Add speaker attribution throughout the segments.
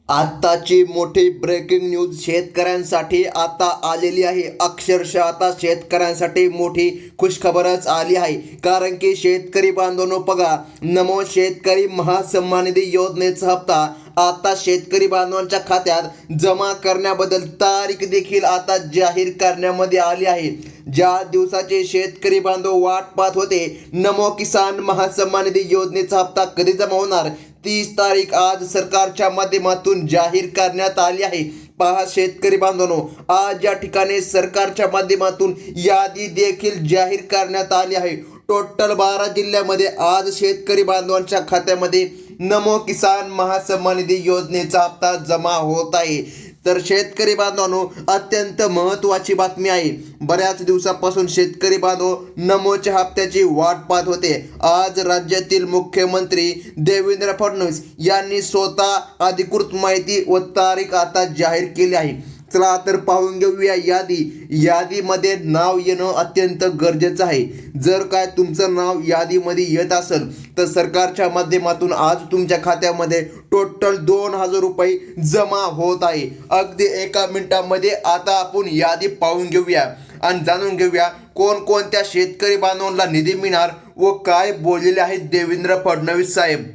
Speaker 1: आत्ताची मोठी breaking news शेतकऱ्यांसाठी आता आलेली आहे. अक्षरशः आता शेतकऱ्यांसाठी मोठी खुशखबरच आली आहे. कारण की शेतकरी बांधवांनो बघा, नमो शेतकरी महासन्मान निधी योजनेचा हप्ता आता शेतकरी बांधवांच्या खात्यात जमा करण्याबद्दल तारीख देखील आता जाहीर करण्यामध्ये आली आहे. ज्या दिवसाचे शेतकरी बांधव वाट पाहत होते, नमो किसान महासन्मान निधी योजनेचा हप्ता कधी जमा होणार, 30 तारीख आज सरकारच्या माध्यमातून जाहीर करण्यात आली आहे. पहा शेतकरी बांधवांनो, आज या ठिकाणी सरकारच्या माध्यमातून यादी देखील जाहीर करण्यात आली आहे. टोटल 12 जिल्ह्यामध्ये आज शेतकरी बांधवांच्या खात्यामध्ये नमो किसान महासन्मान निधी योजनेचा हप्ता जमा होत आहे. तर शेतकरी बांधवांनो, अत्यंत महत्त्वाची बातमी आहे. बऱ्याच दिवसापासून शेतकरी बांधव नमोच्या हप्त्याची वाट पाहत होते. आज राज्यातील मुख्यमंत्री देवेंद्र फडणवीस यांनी स्वतः अधिकृत माहिती व तारीख आता जाहीर केली आहे. चला तर पाहून घेऊया यादीमध्ये नाव येणं अत्यंत गरजेचं आहे. जर काय तुमचं नाव यादीमध्ये येत असेल तर सरकारच्या माध्यमातून आज तुमच्या खात्यामध्ये टोटल 2000 रुपये जमा होत आहे. अगदी एका मिनिटामध्ये आता आपण यादी पाहून घेऊया आणि जाणून घेऊया कोणकोणत्या शेतकरी बांधवांना निधी मिळणार व काय बोललेले आहेत देवेंद्र फडणवीस साहेब.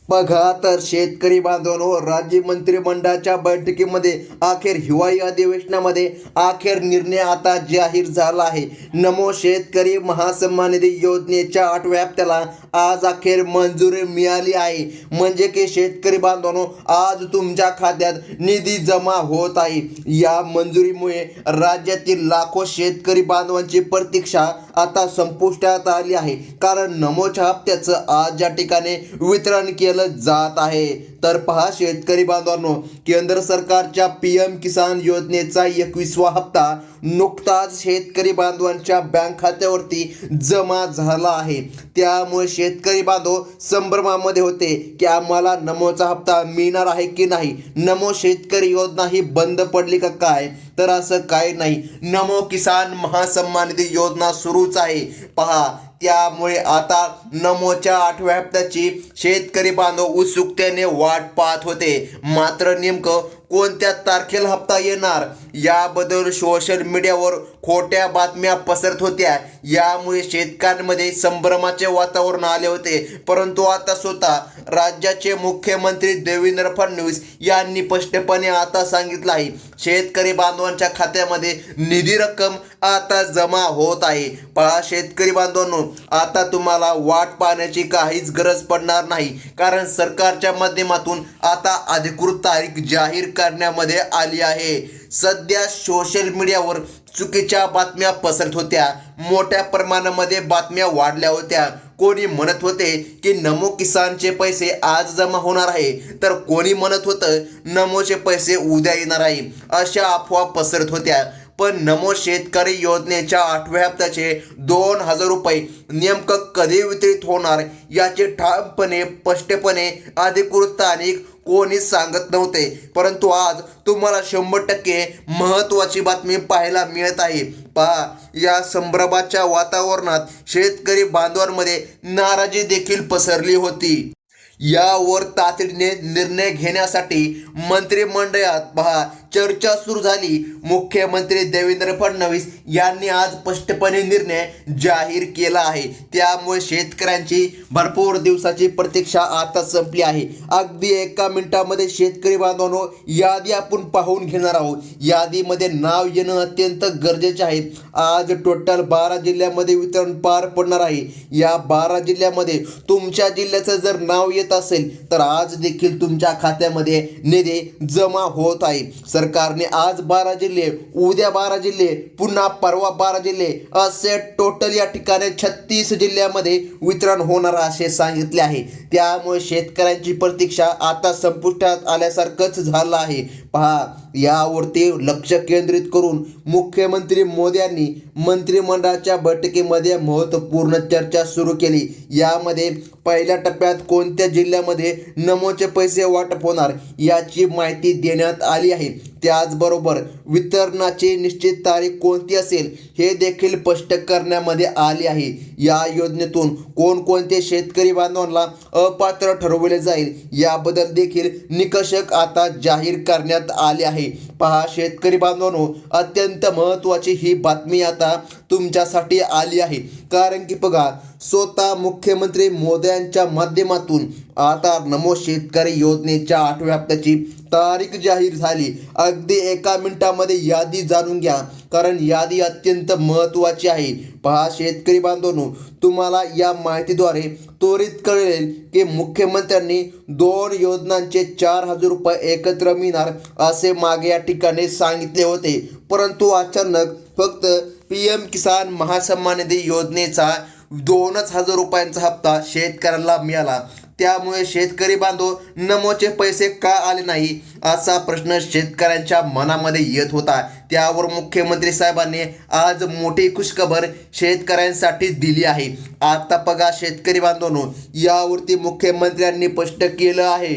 Speaker 1: बघा तर शेतकरी बांधवांनो, राज्य मंत्रिमंडळाच्या बैठकीमध्ये अखेर हिवाळी अधिवेशनामध्ये अखेर निर्णय आता जाहीर झाला आहे. नमो शेतकरी महासन्मान निधी योजनेच्या 8व्या हप्त्याला आज अखेर मंजुरी मिळाली आहे. म्हणजे की शेतकरी बांधवांनो, आज तुमच्या खात्यात निधी जमा होत आहे. या मंजुरीमुळे राज्यातील लाखो शेतकरी बांधवांची प्रतीक्षा आता संपुष्टात आली आहे. कारण नमोच्या हप्त्याचं आज या ठिकाणी वितरण केलं जात आहे. तर पहा शेतकरी बांधवांनो, केंद्र सरकारच्या PM किसान योजनेचा 21वा हप्ता नुकताच शेतकरी बांधवांच्या बँक खात्यावरती जमा झाला आहे. त्यामुळे शेतकरी बांधव संभ्रमामध्ये होते की आम्हाला नमोचा हप्ता मिळणार आहे की नाही, नमो शेतकरी योजना ही बंद पडली का काय. तर असं काही नाही, नमो किसान महासन्मान निधी योजना सुरूच आहे. पहा, त्यामुळे आता नमोच्या 8व्या हप्त्याची शेतकरी बांधव उत्सुकतेने वाट पाहत होते. मात्र नेमकं कोणत्या तारखेला हप्ता येणार याबद्दल सोशल मीडियावर खोट्या बातम्या पसरत होत्या. यामुळे शेतकऱ्यांमध्ये संभ्रमाचे वातावरण आले होते. परंतु आता स्वतः राज्याचे मुख्यमंत्री देवेंद्र फडणवीस यांनी स्पष्टपणे आता सांगितलं आहे, शेतकरी बांधवांच्या खात्यामध्ये निधी रक्कम आता जमा होत आहे. पहा शेतकरी बांधवांनो, आता तुम्हाला वाट पाहण्याची काहीच गरज पडणार नाही. कारण सरकारच्या माध्यमातून आता अधिकृत तारीख जाहीर करण्यामध्ये आली आहे. सध्या सोशल मीडियावर चुकीच्या बातम्या पसरत होत्या. मोठ्या प्रमाणामध्ये बातम्या वाढल्या होत्या. कोणी म्हणत होते की नमो किसानचे पैसे आज जमा होणार आहे, तर कोणी म्हणत होतं नमोचे पैसे उद्या येणार आहे. अशा अफवा पसरत होत्या. पण नमो शेतकरी योजनेच्या 8व्या हप्त्याचे 2000 रुपये नेमकं कधी वितरित होणार याचे ठामपणे स्पष्टपणे अधिकृत तारीख कोणी सांगत नव्हते. परंतु आज तुम्हाला 100% महत्त्वाची बातमी पाहायला मिळत आहे. पहा, या संभ्रमाच्या वातावरणात शेतकरी बांधवांमध्ये नाराजी देखील पसरली होती. यावर तातडीने निर्णय घेण्यासाठी मंत्रिमंडळात पहा चर्चा सुरू झाली. मुख्यमंत्री देवेंद्र फडणवीस यांनी आज स्पष्टपणे निर्णय जाहीर केला आहे. त्यामुळे शेतकऱ्यांची भरपूर दिवसाची प्रतीक्षा आता संपली आहे. अगदी एका मिनिटामध्ये शेतकरी बांधवांनो, यादी आपण पाहून घेणार आहोत. यादीमध्ये नाव येणं अत्यंत गरजेचे आहे. आज टोटल 12 जिल्ह्यामध्ये वितरण पार पडणार आहे. या 12 जिल्ह्यामध्ये तुमच्या जिल्ह्याचं जर नाव येत असेल तर आज देखील तुमच्या खात्यामध्ये निधी जमा होत आहे. सरकारने आज 12 जिल्हे, उद्या 12 जिल्हे, पुन्हा परवा 12 जिल्हे असे टोटल या ठिकाणी 36 जिल्ह्यामध्ये वितरण होणार असे सांगितले आहे. त्यामुळे शेतकऱ्यांची प्रतीक्षा आता संपुष्टात आल्यासारखंच झालं आहे. पहा, यावरती लक्ष केंद्रित करून मुख्यमंत्री मोदी यांनी मंत्रिमंडळाच्या बैठकीमध्ये महत्त्वपूर्ण चर्चा सुरू केली. यामध्ये पहिल्या टप्प्यात कोणत्या जिल्ह्यामध्ये नमोचे पैसे वाटप होणार याची माहिती देण्यात आली आहे. त्याचबरोबर वितरणाची निश्चित तारीख कोणती असेल हे देखील स्पष्ट करण्यामध्ये आले आहे. या योजनेतून कोणकोणते शेतकरी बांधवांना अपात्र ठरवले जाईल याबद्दल देखील निकष आता जाहीर करण्यात आले आहे. पहा शेतकरी बांधवांनो, अत्यंत महत्त्वाची ही बातमी आता तुमच्यासाठी आली आहे. कारण की बघा, स्वतः मुख्यमंत्री मोदयांच्या माध्यमातून आता नमो शेतकरी योजनेच्या 8व्या हप्त्याची तारीख जाहीर झाली. अगदी एका मिनिटामध्ये यादी जाणून घ्या, कारण यादी अत्यंत महत्त्वाची आहे. पहा शेतकरी बांधवांनो, तुम्हाला या माहितीद्वारे त्वरित कळेल की मुख्यमंत्र्यांनी 2 योजनांचे 4,000 रुपये एकत्र मिळणार असे मागे या ठिकाणी सांगितले होते. परंतु अचानक फक्त PM किसान महासन्मान निधी योजनेचा 2,000 रुपयांचा हप्ता शेतकऱ्यांना मिळाला. त्यामुळे शेतकरी बांधव नमोचे पैसे का आले नाही असा प्रश्न शेतकऱ्यांच्या मनामध्ये येत होता. त्यावर मुख्यमंत्री साहेबांनी आज मोठी खुशखबर शेतकऱ्यांसाठी दिली आहे. आता बघा शेतकरी बांधवांनो, यावरती मुख्यमंत्र्यांनी स्पष्ट केलं आहे.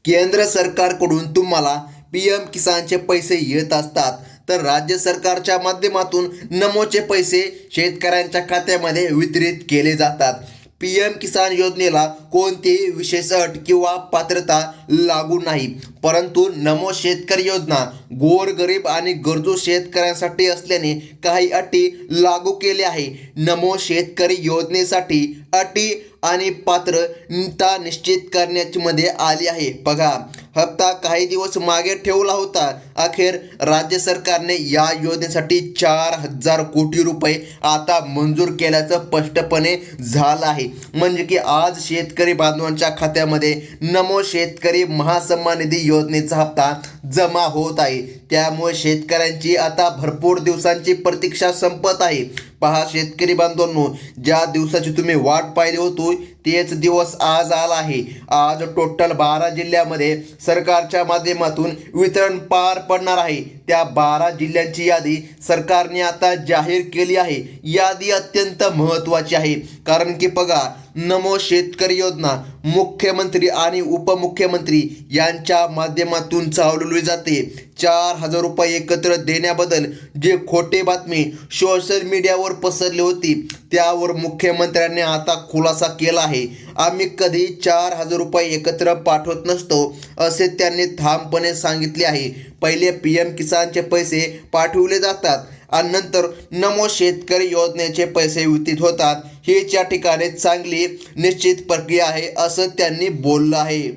Speaker 1: केंद्र सरकारकडून तुम्हाला PM किसानचे पैसे येत असतात, तर राज्य सरकारच्या माध्यमातून नमोचे पैसे शेतकऱ्यांच्या खात्यामध्ये वितरित केले जातात. PM किसान योजनेला कोणतीही विशेष अट किंवा पात्रता लागू नाही. परंतु नमो शेतकरी योजना गोरगरीब आणि गरजू शेतकऱ्यांसाठी असल्याने काही अटी लागू केल्या आहे. नमो शेतकरी योजनेसाठी अटी आणि पात्रता निश्चित करण्याची मध्ये आली आहे. बघा, हप्ता काही दिवस मागे ठेवला होता. अखेर राज्य सरकारने या योजनेसाठी 4,000 कोटी रुपये आता मंजूर केल्याचं स्पष्टपणे झालं आहे. म्हणजे की आज शेतकरी बांधवांच्या खात्यामध्ये नमो शेतकरी महासन्मान निधी योजनेचा हप्ता जमा होत आहे. त्यामुळे शेतकऱ्यांची आता भरपूर दिवसांची प्रतीक्षा संपत आहे. पहा शेतकरी बांधवांनो, ज्या दिवसाची तुम्ही वाट पाहिली होती तेच दिवस आज आला आहे. आज टोटल 12 जिल्ह्यामध्ये सरकारच्या माध्यमातून वितरण पार पडणार आहे. त्या 12 जिल्ह्यांची यादी सरकारने आता जाहीर केली आहे. यादी अत्यंत महत्त्वाची आहे, कारण की बघा, नमो शेतकरी योजना मुख्यमंत्री आणि उपमुख्यमंत्री यांच्या माध्यमातून चालवली जाते. 4,000 रुपये एकत्र देण्याबद्दल जे खोटे बातमी सोशल मीडियावर पसरली होती त्यावर मुख्यमंत्र्यांनी आता खुलासा केला आहे. आम्ही कधी 4,000 रुपये एकत्र पाठवत नसतो असे त्यांनी ठामपणे सांगितले आहे. पहिले PM किसानचे पैसे पाठवले जातात आणि नंतर नमो शेतकरी योजनेचे पैसे वितरित होतात. हीच या ठिकाणी चांगली निश्चित प्रक्रिया आहे असं त्यांनी बोललं आहे.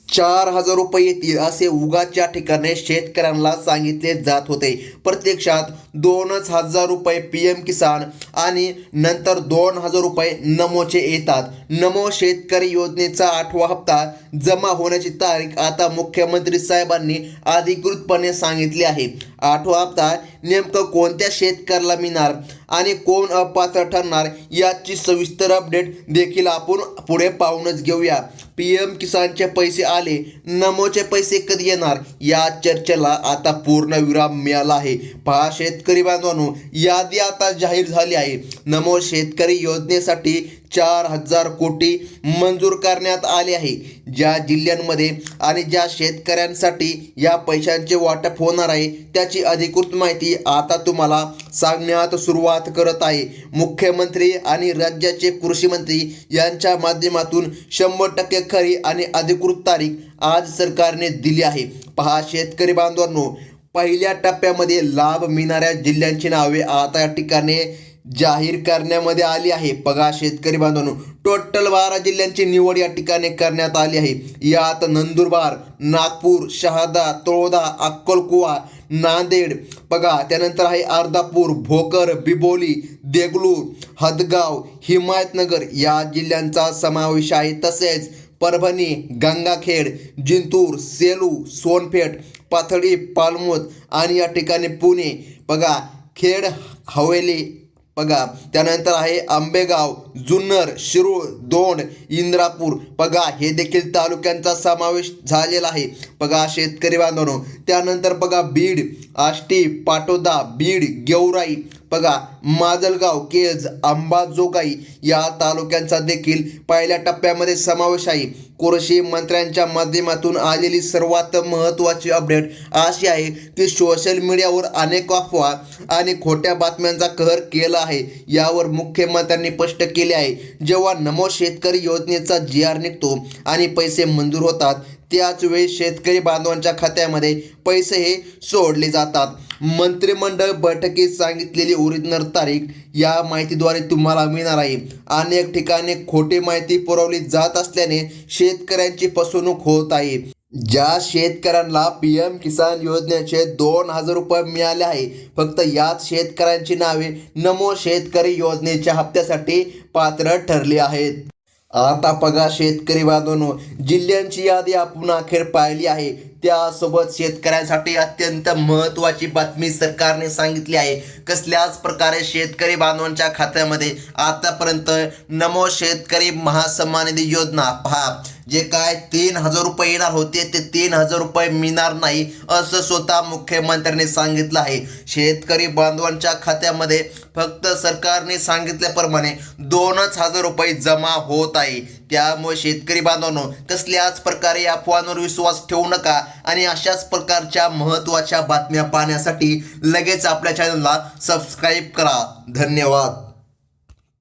Speaker 1: 4,000 रुपये येतील असे उगाच या ठिकाणी शेतकऱ्यांना सांगितले जात होते. प्रत्यक्षात 2,000 रुपये PM किसान आणि नंतर 2,000 रुपये नमोचे येतात. नमो शेतकरी योजनेचा 8वा हप्ता जमा होण्याची तारीख आता मुख्यमंत्री साहेबांनी अधिकृतपणे सांगितली आहे. 8वा हप्ता नेमकं कोणत्या शेतकऱ्याला मिळणार आणि कोण अपात्र ठरणार याची सविस्तर अपडेट देखील आपण पुढे पाहूनच घेऊया. PM किसानचे पैसे आले, नमोचे पैसे कधी येणार या चर्चेला आता पूर्ण विराम मिळाला आहे. पहा शेतकरी बांधवांनो, यादी आता जाहीर झाली आहे. नमो शेतकरी योजनेसाठी 4,000 कोटी मंजूर करण्यात आले आहे. ज्या जिल्ह्यांमध्ये आणि ज्या शेतकऱ्यांसाठी या पैशांचे वाटप होणार आहे त्याची अधिकृत माहिती आता तुम्हाला सांगण्यात सुरुवात करत आहे. मुख्यमंत्री आणि राज्याचे कृषी मंत्री यांच्या माध्यमातून 100% खरी आणि अधिकृत तारीख आज सरकारने दिली आहे. पहा शेतकरी बांधवांनो, पहिल्या टप्प्यामध्ये लाभ मिळणाऱ्या जिल्ह्यांची नावे आता या ठिकाणी जाहीर करण्यामध्ये आली आहे. बघा शेतकरी बांधवांनो, टोटल 12 जिल्ह्यांची निवड या ठिकाणी करण्यात आली आहे. यात नंदुरबार, नागपूर, शहादा, तळोदा, अक्कलकुवा, नांदेड, बघा त्यानंतर आहे अर्धापूर, भोकर, बिबोली, देगलूर, हदगाव, हिमायतनगर या जिल्ह्यांचा समावेश आहे. तसेच परभणी, गंगाखेड, जिंतूर, सेलू, सोनपेठ, पाथर्डी, पालमोद आणि या ठिकाणी पुणे, बघा खेड हवेली, बघा त्यानंतर आहे आंबेगाव, जुन्नर, शिरूर, दोंड, इंद्रापूर, बघा हे देखील तालुक्यांचा समावेश झालेला आहे. बघा शेतकरी बांधवांनो, त्यानंतर बघा बीड, आष्टी, पाटोदा, बीड, गेवराई, बघा, माजलगाव, केज, अंबाजोगाई या तालुक्यांचा देखील पहिल्या टप्प्यामध्ये समावेश आहे. कृषी मंत्र्यांच्या माध्यमातून आलेली सर्वात महत्त्वाची अपडेट अशी आहे की सोशल मीडियावर अनेक अफवा आणि खोट्या बातम्यांचा कहर केला आहे. यावर मुख्यमंत्र्यांनी स्पष्ट केले आहे, जेव्हा नमो शेतकरी योजनेचा GR निघतो आणि पैसे मंजूर होतात त्याच वेळी शेतकरी बांधवांच्या खात्यामध्ये पैसे हे सोडले जातात. मंत्रिमंडळ बैठकीत सांगितलेली ओरिजिनल तारीख या माहितीद्वारे तुम्हाला मिळणार आहे. अनेक ठिकाणी खोटी माहिती पुरवली जात असल्याने शेतकऱ्यांची फसवणूक होत आहे. ज्या शेतकऱ्यांना PM किसान योजनेचे 2,000 रुपये मिळाले आहे, फक्त याच शेतकऱ्यांची नावे नमो शेतकरी योजनेच्या हप्त्यासाठी पात्र ठरली आहेत. आता बघा शेतकरी बांधवांनो, जिल्ह्यांची यादी आपण अखेर पाहिली आहे. त्यासोबत शेतकऱ्यांसाठी अत्यंत महत्त्वाची बातमी सरकारने सांगितली आहे. कसल्याच प्रकारे शेतकरी बांधवांच्या खात्यामध्ये आतापर्यंत नमो शेतकरी महासन्मान निधी योजना पहा, जे काय 3,000 रुपये येणार होते ते 3,000 रुपये मिळणार नाही, असं स्वतः मुख्यमंत्र्यांनी सांगितलं आहे. शेतकरी बांधवांच्या खात्यामध्ये फक्त सरकारने सांगितल्याप्रमाणे 2,000 रुपये जमा होत आहे. त्यामुळे शेतकरी बांधवांनो, कसल्याच प्रकारे या अफवांवर विश्वास ठेवू नका आणि अशाच प्रकारच्या महत्त्वाच्या बातम्या पाहण्यासाठी लगेच आपल्या चॅनलला सबस्क्राईब करा. धन्यवाद.